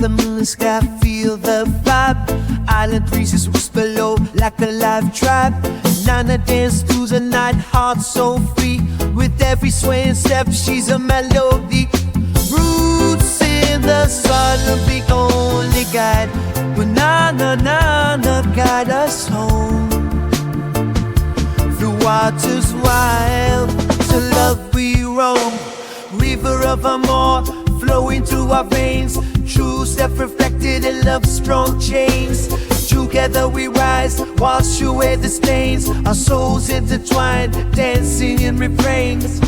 the moon sky, feel the vibe. Island breezes whisper low like a live tribe. Nana dance through the night, heart so free. With every swaying step, she's a melody. Roots in the sun, the only guide. But Nana guide us home. Through waters wild, to love we roam. River of amor, flowing through our veins. True self reflected in love's strong chains. Together we rise, wash away the stains. Our souls intertwined, dancing in refrains.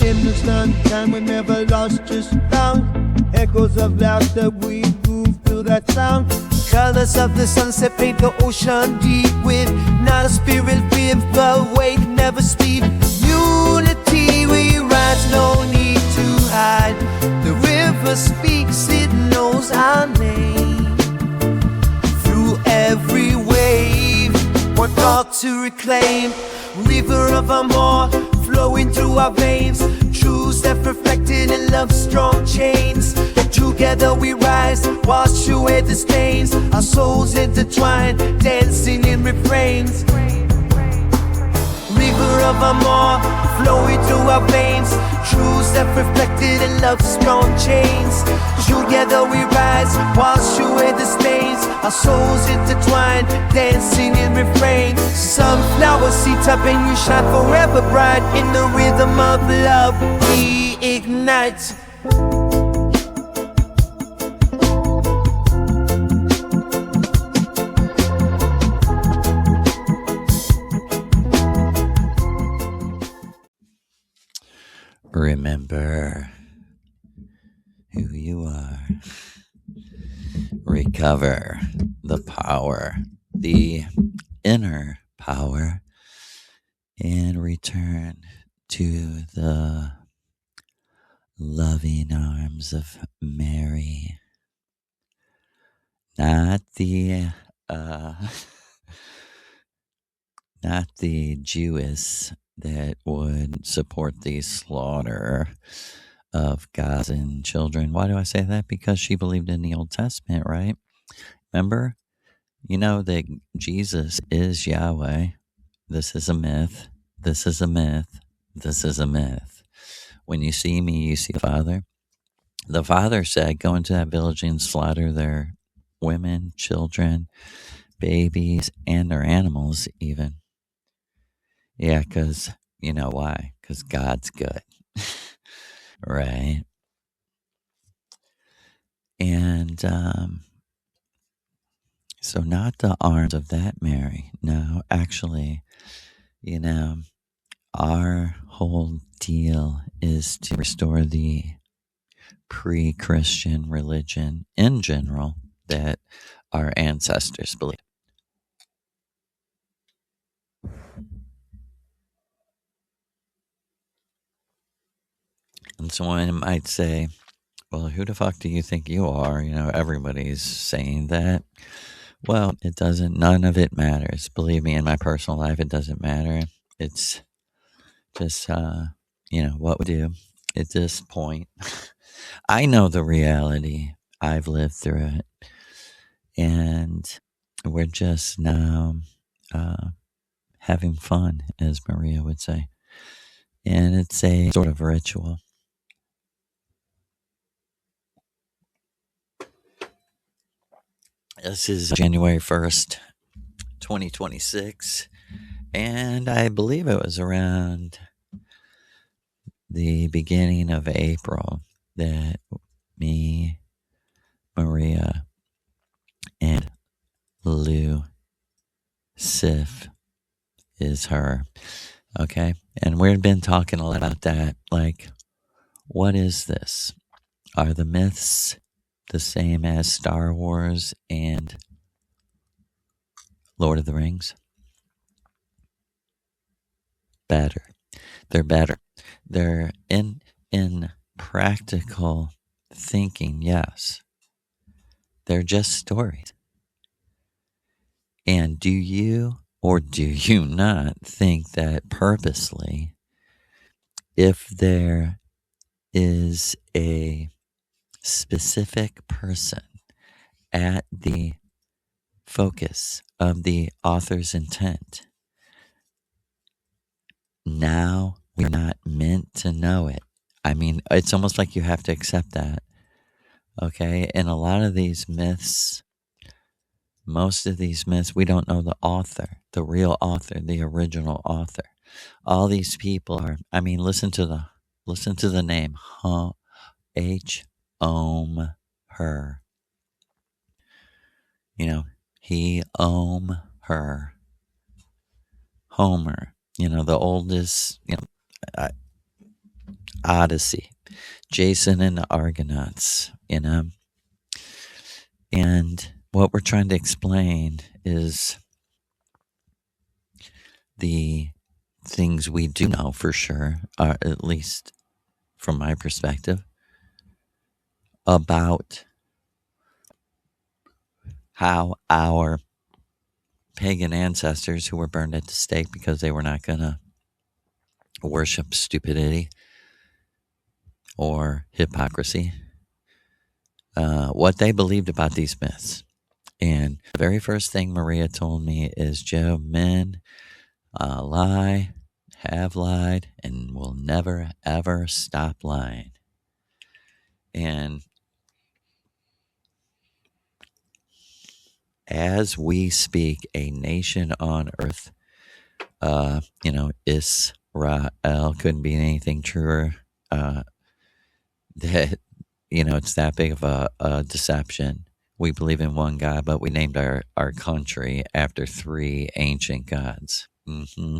In the sunshine we never lost, just found echoes of laughter, we move through that sound. Colors of the sunset paint the ocean deep with not a spirit with but wait, never speak. Unity we rise, no need to hide. The river speaks, it knows our name. Through every wave, one thought to reclaim. River of amor, flowing through our veins. True self-reflected in love's strong chains. Together we rise, wash away the stains. Our souls intertwined, dancing in refrains. River of amor, flowing through our veins. True self-reflected in love's strong chains. Together we rise, wash away the stains. Our souls intertwined, dancing in refrains. Sunflower seeds up and you shine forever bright. In the rhythm of love we ignite. Remember who you are. Recover the power, the inner power, and return to the loving arms of Mary. Not the not the Jewess that would support the slaughter of Gazan children. Why do I say that? Because she believed in the Old Testament, right? Remember, you know that Jesus is Yahweh. This is a myth. This is a myth. This is a myth. When you see me, you see the Father. The Father said, go into that village and slaughter their women, children, babies, and their animals even. Yeah, because, you know why? Because God's good, right? And so not the arms of that Mary. No, actually, you know, our whole deal is to restore the pre-Christian religion in general that our ancestors believed. And someone might say, well, who the fuck do you think you are? You know, everybody's saying that. Well, it doesn't, none of it matters. Believe me, in my personal life, it doesn't matter. It's just, you know, what we do at this point. I know the reality. I've lived through it. And we're just now having fun, as Maria would say. And it's a sort of ritual. This is January 1st, 2026, and I believe it was around the beginning of April that me, Maria, and Lou, Sif is her, okay? And we've been talking a lot about that, like, what is this? Are the myths the same as Star Wars and Lord of the Rings? Better. They're better. They're in practical thinking, yes. They're just stories. And do you Or do you not think that purposely, if there is a specific person at the focus of the author's intent, now we're not meant to know it? I mean, it's almost like you have to accept that. Okay. And a lot of these myths, most of these myths, we don't know the author, the real author, the original author. All these people are, I mean, listen to the name, H. Her. You know, he, her. Homer, the oldest, Odyssey, Jason and the Argonauts, and what we're trying to explain is the things we do know for sure, at least from my perspective, about how our pagan ancestors who were burned at the stake because they were not going to worship stupidity or hypocrisy, what they believed about these myths. And the very first thing Maria told me is, Joe, men lie, have lied, and will never, ever stop lying. And as we speak, a nation on earth, Israel, couldn't be anything truer, that, it's that big of a deception. We believe in one God, but we named our country after three ancient gods. Mm-hmm.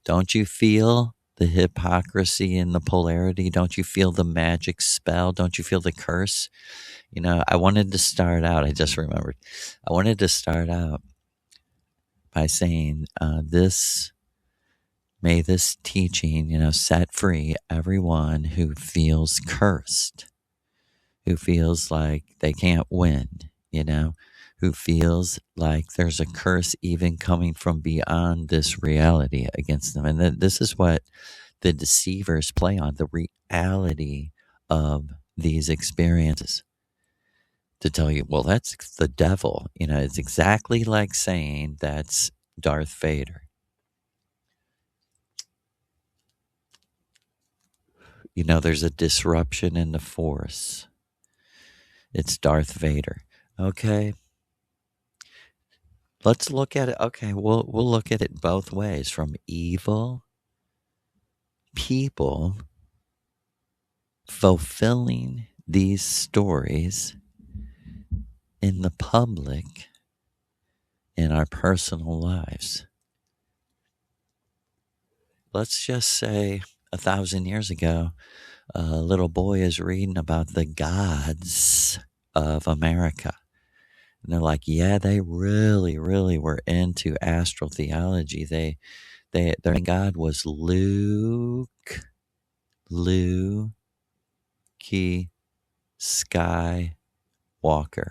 Don't you feel the hypocrisy and the polarity? Don't you feel the magic spell? Don't you feel the curse? I wanted to start out, I just remembered, I wanted to start out by saying may this teaching, set free everyone who feels cursed, who feels like they can't win, who feels like there's a curse even coming from beyond this reality against them. And this is what the deceivers play on, the reality of these experiences. To tell you, well, that's the devil. It's exactly like saying that's Darth Vader. There's a disruption in the Force. It's Darth Vader. Okay. Let's look at it. Okay, we'll look at it both ways, from evil people fulfilling these stories in the public, in our personal lives. Let's just say 1,000 years ago, a little boy is reading about the gods of America. And they're like, yeah, they really, really were into astral theology. Their god was Lou Skywalker.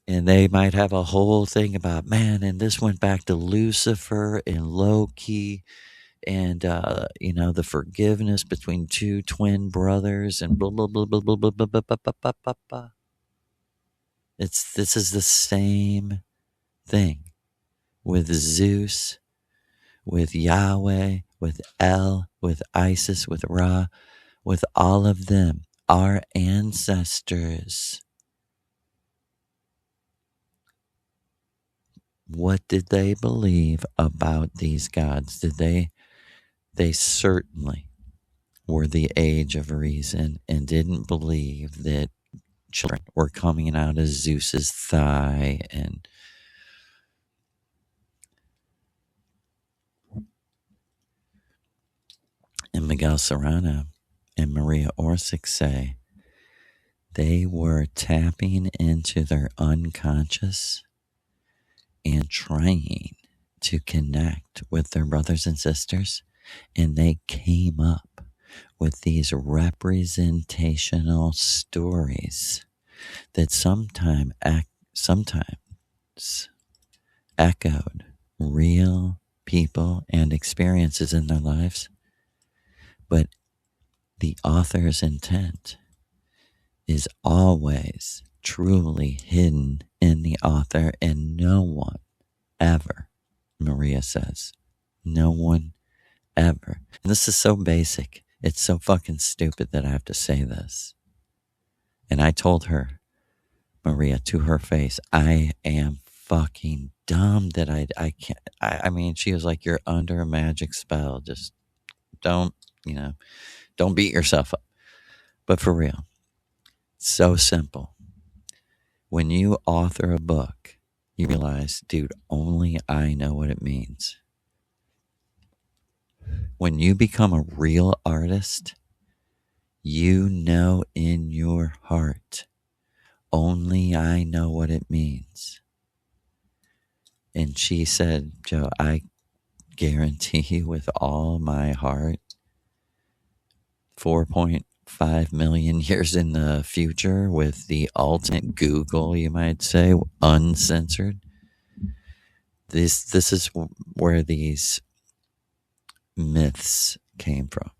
And they might have a whole thing about, man, and this went back to Lucifer and Loki and, the forgiveness between two twin brothers and blah, blah, blah, blah, blah, blah, blah, blah, blah, blah, blah, blah. This is the same thing with Zeus, with Yahweh, with El, with Isis, with Ra, with all of them, our ancestors. What did they believe about these gods? They certainly were the age of reason and didn't believe that children were coming out of Zeus's thigh and Miguel Serrano and Maria Orsic say they were tapping into their unconscious and trying to connect with their brothers and sisters, and they came up with these representational stories that sometimes echoed real people and experiences in their lives, but the author's intent is always truly hidden in the author, and no one ever, Maria says, no one ever. And this is so basic. It's so fucking stupid that I have to say this. And I told her, Maria, to her face, I am fucking dumb that I can't. I mean, she was like, you're under a magic spell. Just don't, don't beat yourself up. But for real, so simple. When you author a book, you realize, dude, only I know what it means. When you become a real artist, you know in your heart, only I know what it means. And she said, Joe, I guarantee you with all my heart, 4.5 million years in the future with the ultimate Google, you might say, uncensored. This is where these myths came from.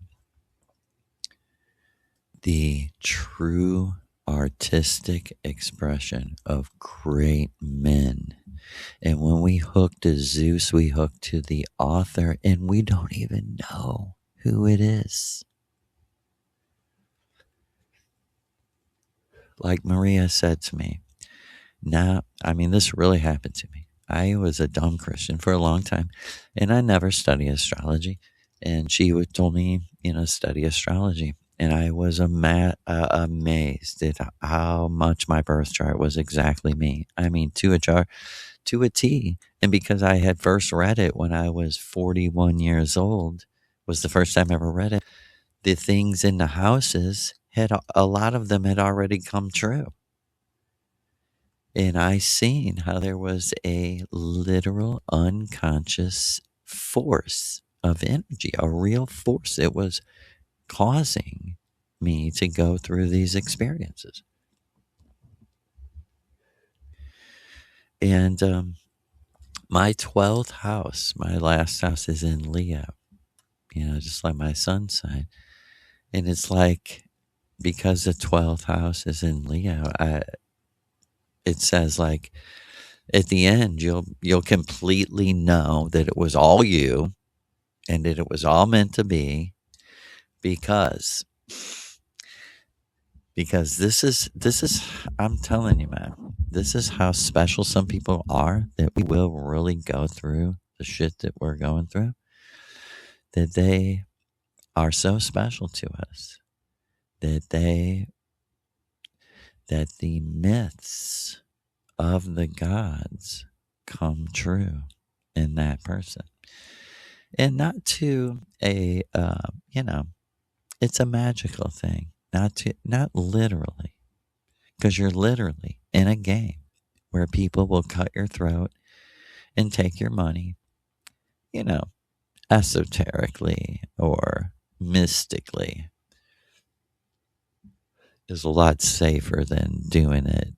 The true artistic expression of great men. And when we hook to Zeus, we hook to the author, and we don't even know who it is. Like Maria said to me, this really happened to me. I was a dumb Christian for a long time, and I never studied astrology. And she told me, study astrology. And I was amazed at how much my birth chart was exactly me. I mean, to a T. And because I had first read it when I was 41 years old, was the first time I ever read it, the things in the houses, a lot of them had already come true. And I seen how there was a literal unconscious force of energy, a real force. It was causing me to go through these experiences. And my 12th house, my last house, is in Leo, just like my son's sign. And it's like, because the 12th house is in Leo, it says, like, at the end, you'll completely know that it was all you and that it was all meant to be, because this is, I'm telling you, man, this is how special some people are, that we will really go through the shit that we're going through, that they are so special to us, that the myths of the gods come true in that person. And not to a, it's a magical thing, not literally, because you're literally in a game where people will cut your throat and take your money, esoterically or mystically. Is a lot safer than doing it,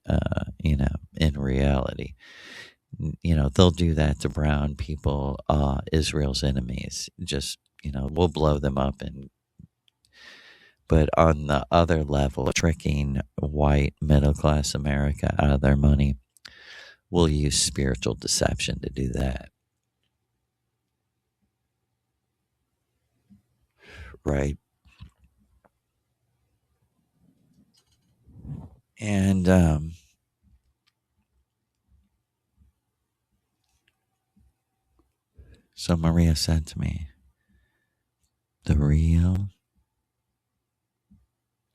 in reality. They'll do that to brown people, Israel's enemies. Just, we'll blow them up. But on the other level, tricking white middle-class America out of their money, we'll use spiritual deception to do that. Right? And so Maria said to me, the real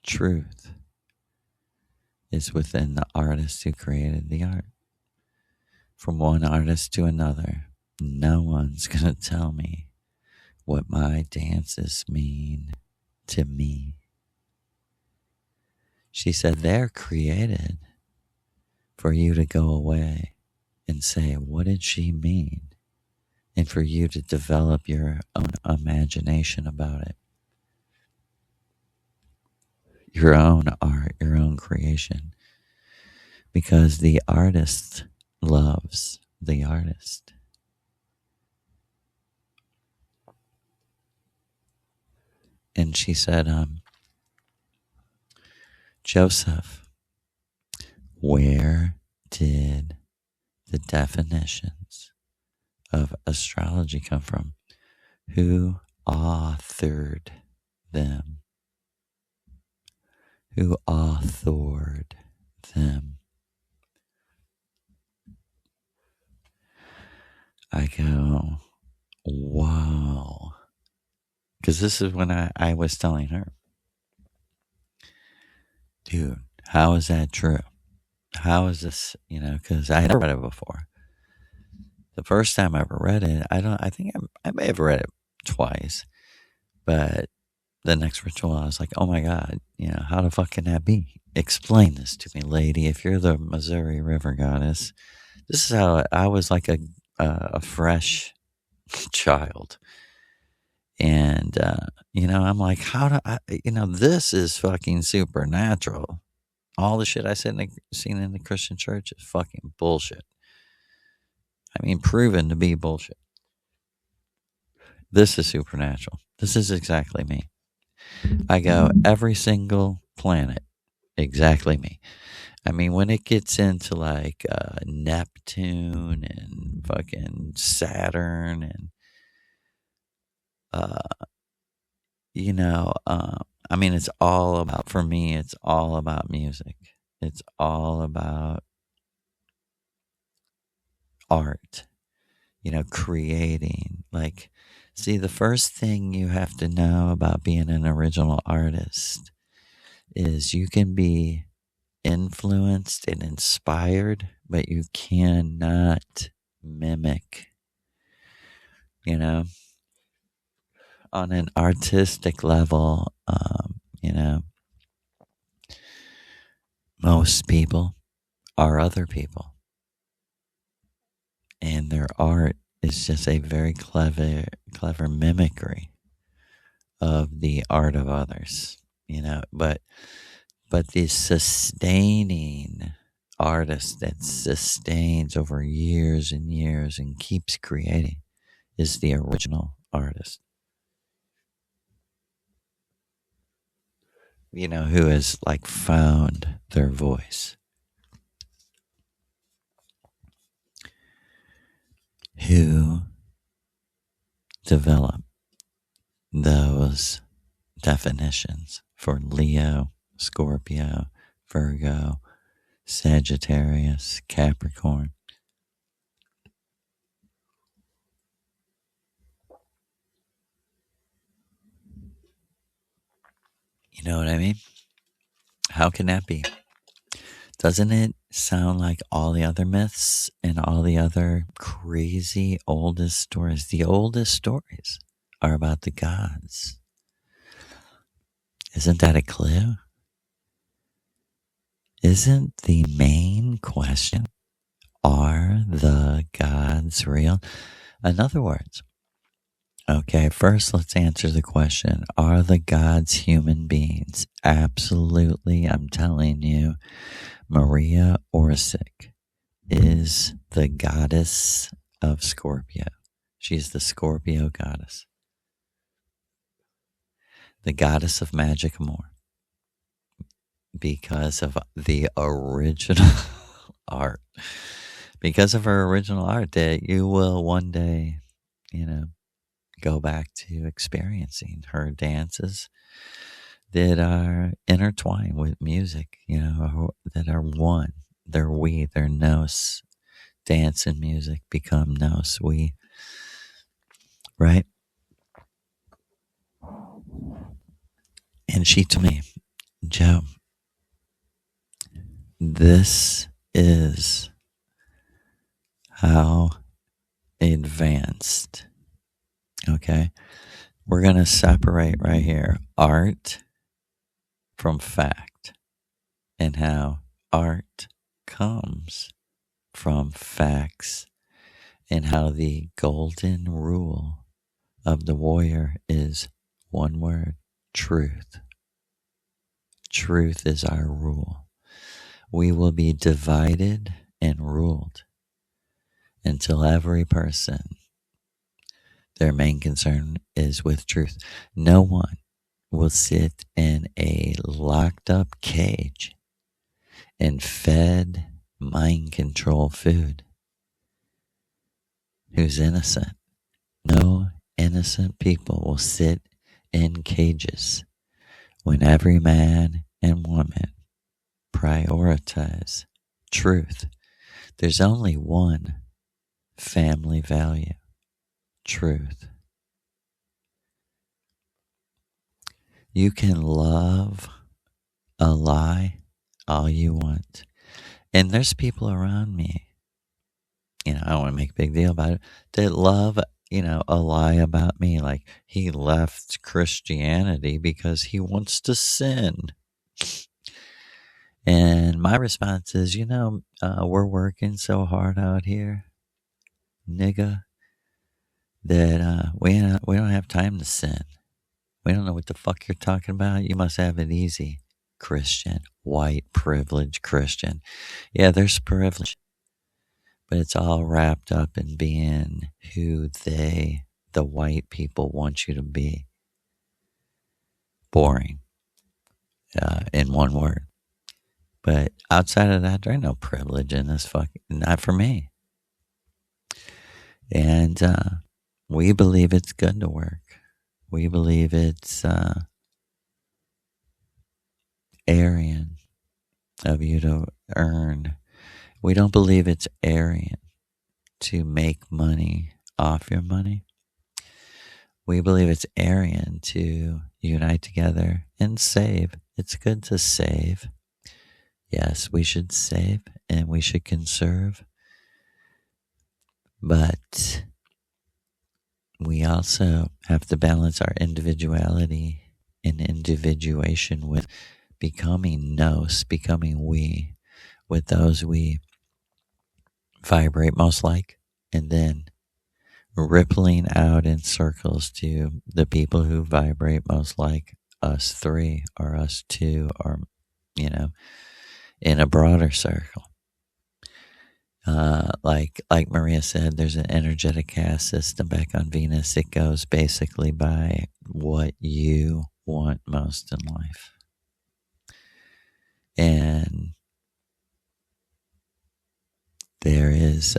truth is within the artist who created the art. From one artist to another, no one's going to tell me what my dances mean to me. She said, they're created for you to go away and say, what did she mean? And for you to develop your own imagination about it. Your own art, your own creation. Because the artist loves the artist. And she said, Joseph, where did the definitions of astrology come from? Who authored them? Who authored them? I go, wow. Because this is when I was telling her, dude, how is that true? How is this, because I had never read it before. The first time I ever read it, I think I may have read it twice, but the next ritual, I was like, oh my God, how the fuck can that be? Explain this to me, lady. If you're the Missouri River goddess, this is how I was like a fresh child. And, I'm like, how do I, this is fucking supernatural. All the shit I seen in the Christian church is fucking bullshit. I mean, proven to be bullshit. This is supernatural. This is exactly me. I go, every single planet, exactly me. I mean, when it gets into like Neptune and fucking Saturn and, I mean, it's all about, for me, it's all about music. It's all about art, creating. Like, see, the first thing you have to know about being an original artist is you can be influenced and inspired, but you cannot mimic, on an artistic level. Most people are other people, and their art is just a very clever mimicry of the art of others, but the sustaining artist that sustains over years and years and keeps creating is the original artist. Who has like found their voice. Who developed those definitions for Leo, Scorpio, Virgo, Sagittarius, Capricorn. You know what I mean? How can that be? Doesn't it sound like all the other myths and all the other crazy oldest stories? The oldest stories are about the gods. Isn't that a clue? Isn't the main question, are the gods real? In other words, okay, first let's answer the question, are the gods human beings? Absolutely, I'm telling you, Maria Orsic is the goddess of Scorpio. She's the Scorpio goddess. The goddess of magic more. Because of the original art. Because of her original art that you will one day, go back to experiencing her dances that are intertwined with music, that are one. They're nos. Dance and music become nos. We, right? And she told me, Joe, this is how advanced, okay? We're going to separate right here art from fact and how art comes from facts and how the golden rule of the warrior is one word, truth. Truth is our rule. We will be divided and ruled. until every person, their main concern is with truth. No one will sit in a locked up cage and fed mind control food who's innocent. No innocent people will sit in cages when every man and woman prioritize truth. There's only one family value: truth. You can love a lie all you want. And there's people around me, I don't want to make a big deal about it, that love, a lie about me. Like, he left Christianity because he wants to sin. And my response is, we're working so hard out here, nigga, that we don't have time to sin. We don't know what the fuck you're talking about. You must have it easy, Christian, white privileged Christian. Yeah, there's privilege, but it's all wrapped up in being who the white people want you to be. Boring, in one word. But outside of that, there ain't no privilege in this not for me. And we believe it's good to work. We believe it's Aryan of you to earn. We don't believe it's Aryan to make money off your money. We believe it's Aryan to unite together and save. It's good to save. Yes, we should save and we should conserve. But we also have to balance our individuality and individuation with becoming nos, becoming we, with those we vibrate most like, and then rippling out in circles to the people who vibrate most like us three or us two, or, in a broader circle. Like Maria said, there's an energetic caste system back on Venus. It goes basically by what you want most in life. And there is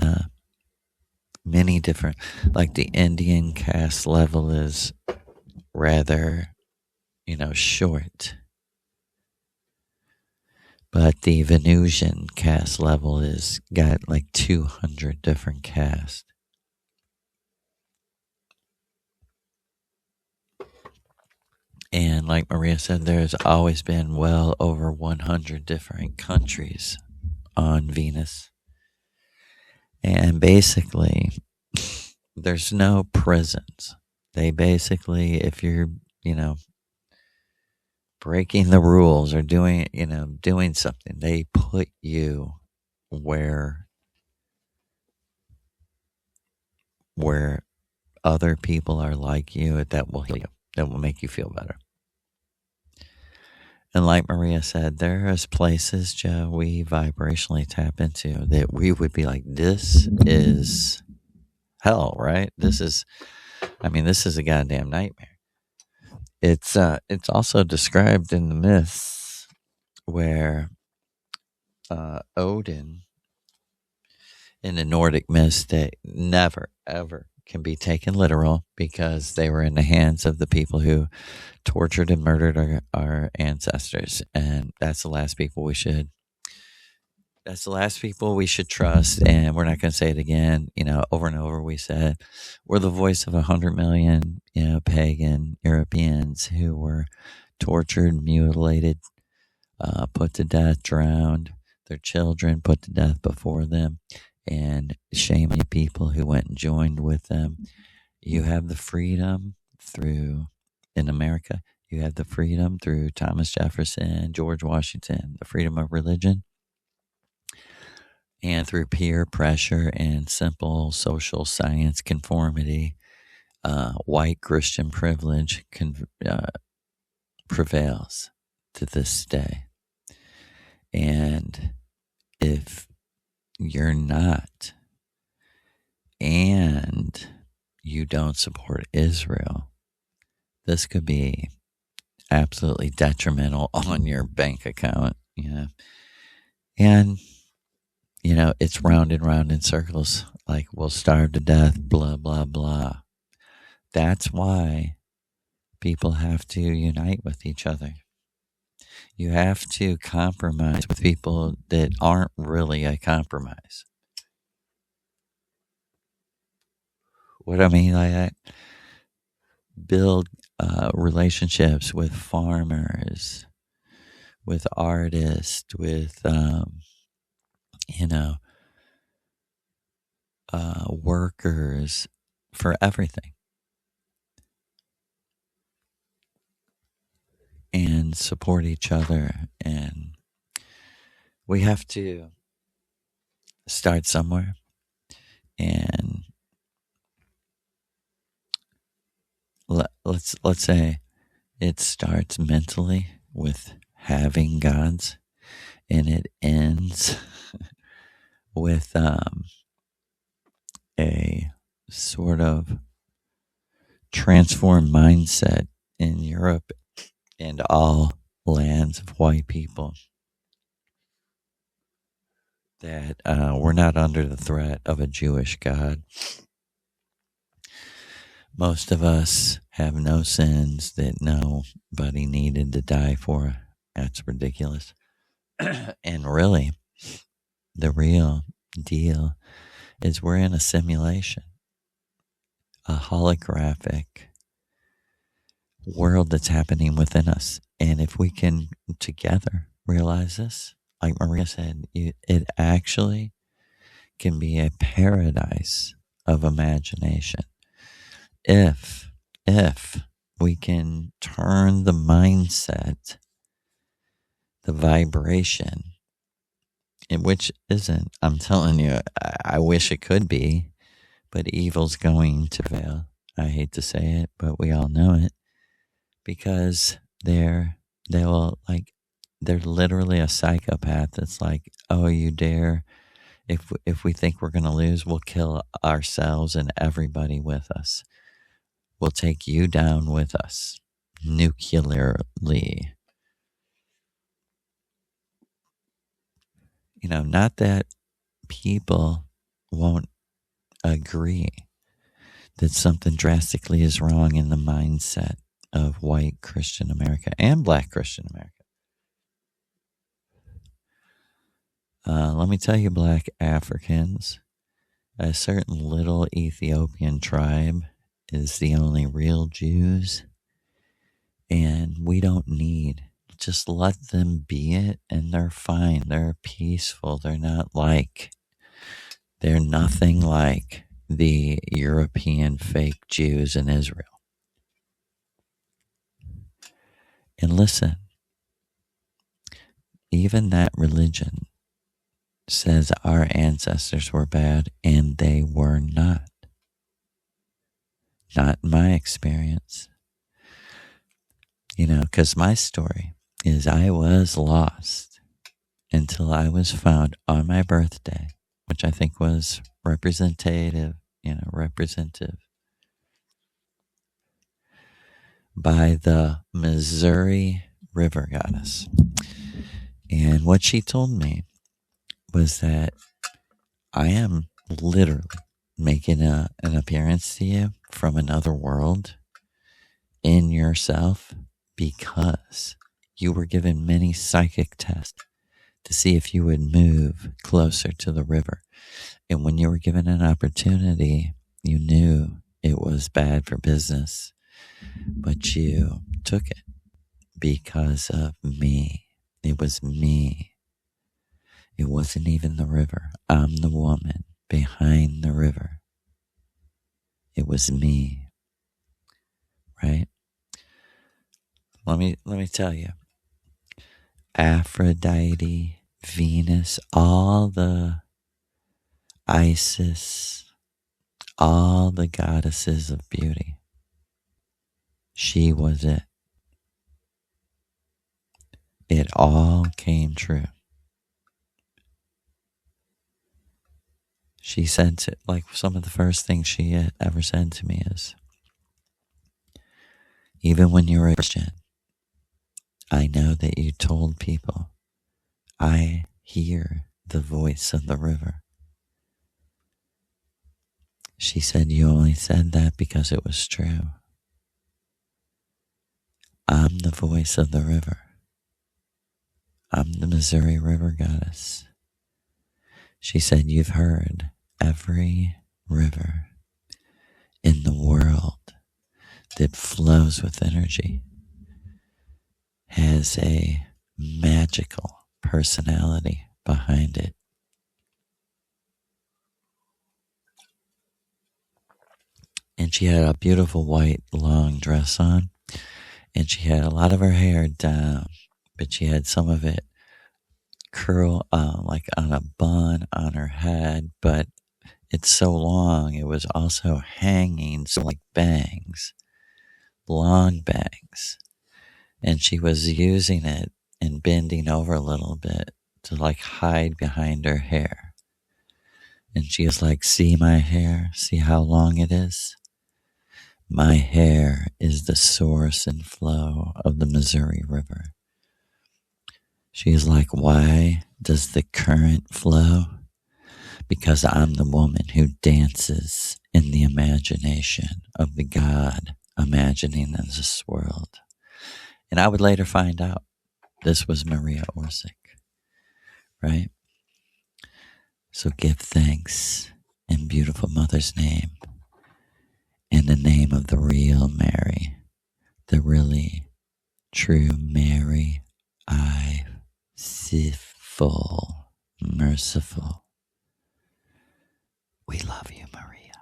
many different, like the Indian caste level is rather, short. But the Venusian caste level is got like 200 different castes. And like Maria said, there's always been well over 100 different countries on Venus. And basically, there's no prisons. They basically, if you're, breaking the rules or doing something, they put you where other people are like you, that will heal you, that will make you feel better. And like Maria said, there is places, Joe, we vibrationally tap into that we would be like, this is hell, right? This is a goddamn nightmare. It's also described in the myths where Odin, in the Nordic myths, that never, ever can be taken literal because they were in the hands of the people who tortured and murdered our ancestors. And that's the last people we should trust. And we're not going to say it again. Over and over we said, we're the voice of 100 million, pagan Europeans who were tortured, mutilated, put to death, drowned, their children put to death before them, and shame on you people who went and joined with them. You have the freedom in America, you have the freedom through Thomas Jefferson, George Washington, the freedom of religion, and through peer pressure and simple social science conformity, white Christian privilege prevails to this day. And if you're not you don't support Israel, this could be absolutely detrimental on your bank account, And, it's round and round in circles, like we'll starve to death, blah, blah, blah. That's why people have to unite with each other. You have to compromise with people that aren't really a compromise. What I mean by that, build relationships with farmers, with artists, with, workers, for everything. And support each other. And we have to start somewhere. And let's say it starts mentally with having gods, and it ends with a sort of transformed mindset in Europe and all lands of white people, that we're not under the threat of a Jewish God. Most of us have no sins that nobody needed to die for. That's ridiculous. And really, the real deal is we're in a simulation, a holographic world that's happening within us. And if we can together realize this, like Maria said, it actually can be a paradise of imagination. If we can turn the mindset, the vibration, which isn't, I'm telling you, I wish it could be, but evil's going to prevail. I hate to say it, but we all know it, because they're literally a psychopath that's like, oh, you dare, if we think we're going to lose, we'll kill ourselves and everybody with us. We'll take you down with us, nuclearly. Not that people won't agree that something drastically is wrong in the mindset of white Christian America and black Christian America. Let me tell you, black Africans, a certain little Ethiopian tribe is the only real Jews, and we don't need, just let them be it, and they're fine. They're peaceful. They're nothing like the European fake Jews in Israel. And listen, even that religion says our ancestors were bad, and they were not. Not in my experience. Because my story is I was lost until I was found on my birthday, which I think was representative by the Missouri River goddess. And what she told me was that I am literally making an appearance to you from another world in yourself, because you were given many psychic tests to see if you would move closer to the river. And when you were given an opportunity, you knew it was bad for business, but you took it because of me. It was me. It wasn't even the river. I'm the woman behind the river. It was me. Right? Let me tell you. Aphrodite, Venus, all the Isis, all the goddesses of beauty. She was it. It all came true. she said to, like, some of the first things she had ever said to me is, even when you were a Christian, I know that you told people, I hear the voice of the river. She said, you only said that because it was true. I'm the voice of the river. I'm the Missouri River Goddess. She said, you've heard every river in the world that flows with energy has a magical personality behind it. And she had a beautiful white long dress on, and she had a lot of her hair down, but she had some of it curl like on a bun on her head, but it's so long it was also hanging, so like bangs, long bangs. And she was using it and bending over a little bit to like hide behind her hair. And she was like, see my hair? See how long it is? My hair is the source and flow of the Missouri River. She is like, why does the current flow? Because I'm the woman who dances in the imagination of the God imagining this world. And I would later find out this was Maria Orsic, right? So give thanks in beautiful Mother's name, in the name of the real Mary, the really true Mary, I, full, merciful. We love you, Maria.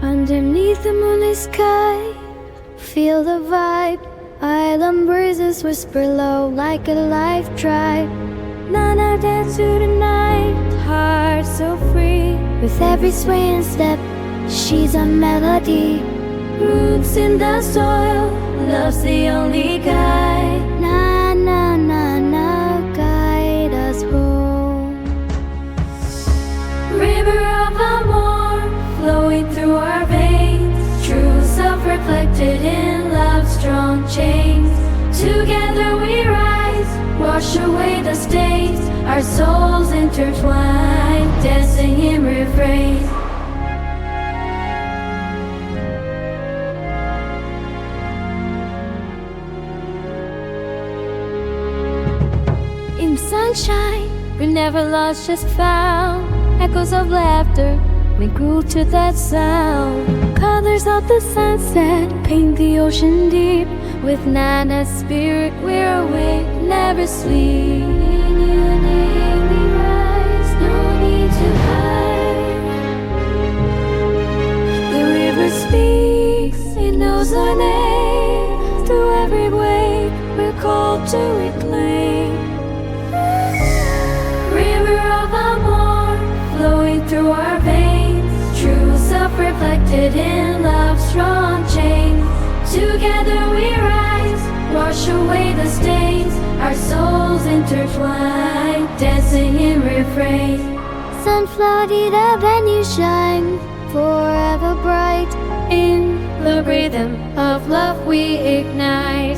Underneath the moonlit sky, feel the vibe. Island breezes whisper low like a life tribe. Nana dance to the night, heart so free. With every sway and step, she's a melody. Roots in the soil, love's the only guide. Na na na na, guide us home. River of amor, flowing through our veins. True self-reflected in love's strong chains. Together we rise, wash away the stains. Our souls intertwine, dancing in refrain. In sunshine, we never lost, just found echoes of laughter. We grew to that sound. Colors of the sunset paint the ocean deep. With Nana's spirit, we're awake, never sleep. In your name we rise, no need to hide. The river speaks, it knows our name. Through every wave, we're called to reclaim. River of amor, flowing through our veins. True self-reflected in love's strong chains. Together we rise, wash away the stains. Our souls intertwine, dancing in refrain. Sunflower lit up and you shine, forever bright. In the rhythm of love we ignite.